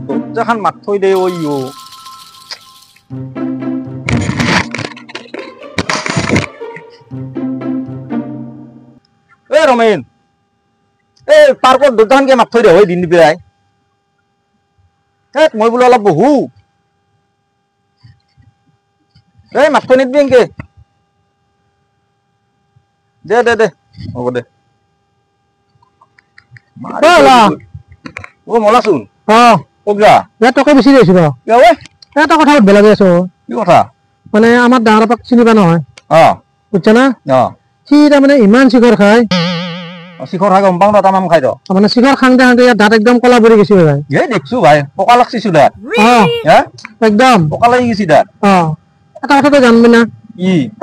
দরজাখান মাত থৈ দে ওই ও রমেন পার্কর দরজাখান কে মাত থৈ দে ওই দিন দিবি আই মই বোলো অলপ বহু মাত থৈ নিদিবি এনকে দে দে দে হ'ব দে ও মলাচোন কগা টকা বেছি দিছো এটা কথা বেলা দি আছো কি কথা মানে আমাৰ ডাঙৰ পাক চিনিবা নহয় বুঝছ না সি তাৰমানে ইমান শিখৰ খায় শিখৰ খাই গম পাওঁ ন তামাম খাই মানে শিখৰ খাওঁতে খাওঁতে ইয়াত দাঁত একদম কলা পৰি গৈছে ভাই দেখছো ভাই পকা লাগছিছো দাঁত একদম পকা লাগি গৈছি দাঁত এটা কথা তই জানবি না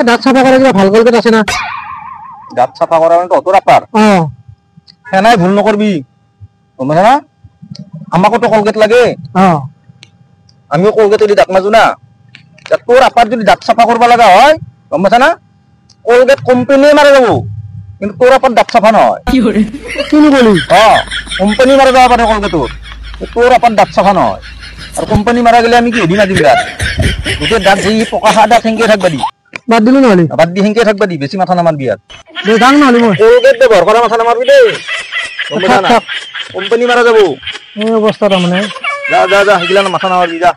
দাঁত চাফা কৰা কিবা ভাল কলগেট আছে না দাঁত চাফা কৰা মানে তহঁতৰ আপাৰ সেনাই ভুল নকৰবি গম পাইছা না আমাকো তো কলগেট লাগে আমিও কলগেট দি দাঁত মাজো না তোর আপার যদি দাঁত চাফা করবা লাগা হয় গম পাইছা না কলগেট কোম্পানি মারা যাব কিন্তু তোর আপার দাঁত চাফা নয় কি বলি কোম্পানি মারা যাওয়া পারে কলগেটর তোর আপার দাঁত চাফা নয় আর কোম্পানি মারা গেলে আমি কি হেডি মাজিম দাঁত গোটেই দাঁত সেই পকা খা দাঁত হেঁকে থাকবা দি বাদ দিলো নহলে বাদ দি হেঁকে থাকবা দি বেশি মাথা নামারবি আর দাং নহলে মই কলগেট ব্যবহার করা মাথা নামারবি দে কোম্পানি মারা যাব এই অবস্থা মানে যা যা যা হেগিলা মাথা নামারবি যা